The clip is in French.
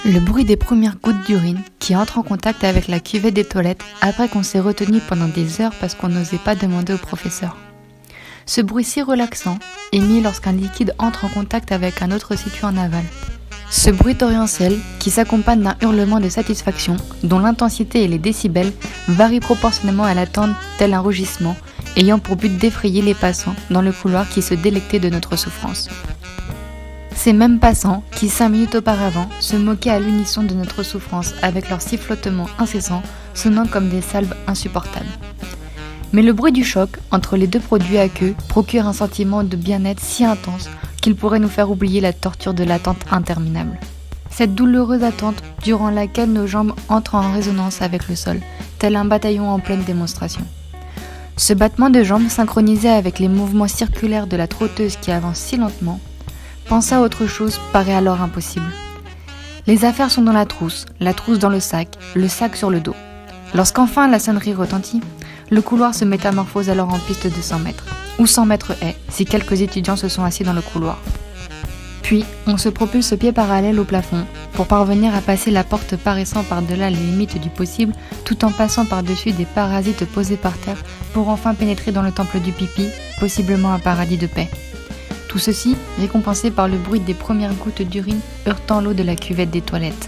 Le bruit des premières gouttes d'urine qui entrent en contact avec la cuvette des toilettes après qu'on s'est retenu pendant des heures parce qu'on n'osait pas demander au professeur. Ce bruit si relaxant, émis lorsqu'un liquide entre en contact avec un autre situé en aval. Ce bruit torrentiel qui s'accompagne d'un hurlement de satisfaction dont l'intensité et les décibels varient proportionnellement à l'attente tel un rugissement, ayant pour but d'effrayer les passants dans le couloir qui se délectaient de notre souffrance. Ces mêmes passants qui, 5 minutes auparavant, se moquaient à l'unisson de notre souffrance avec leur sifflotement incessant, sonnant comme des salves insupportables. Mais le bruit du choc entre les deux produits à queue procure un sentiment de bien-être si intense qu'il pourrait nous faire oublier la torture de l'attente interminable. Cette douloureuse attente durant laquelle nos jambes entrent en résonance avec le sol, tel un bataillon en pleine démonstration. Ce battement de jambes synchronisé avec les mouvements circulaires de la trotteuse qui avance si lentement, penser à autre chose paraît alors impossible. Les affaires sont dans la trousse dans le sac sur le dos. Lorsqu'enfin la sonnerie retentit, le couloir se métamorphose alors en piste de 100 mètres, ou 100 mètres est, si quelques étudiants se sont assis dans le couloir. Puis, on se propulse pieds parallèles au plafond, pour parvenir à passer la porte paraissant par-delà les limites du possible, tout en passant par-dessus des parasites posés par terre, pour enfin pénétrer dans le temple du pipi, possiblement un paradis de paix. Tout ceci récompensé par le bruit des premières gouttes d'urine heurtant l'eau de la cuvette des toilettes.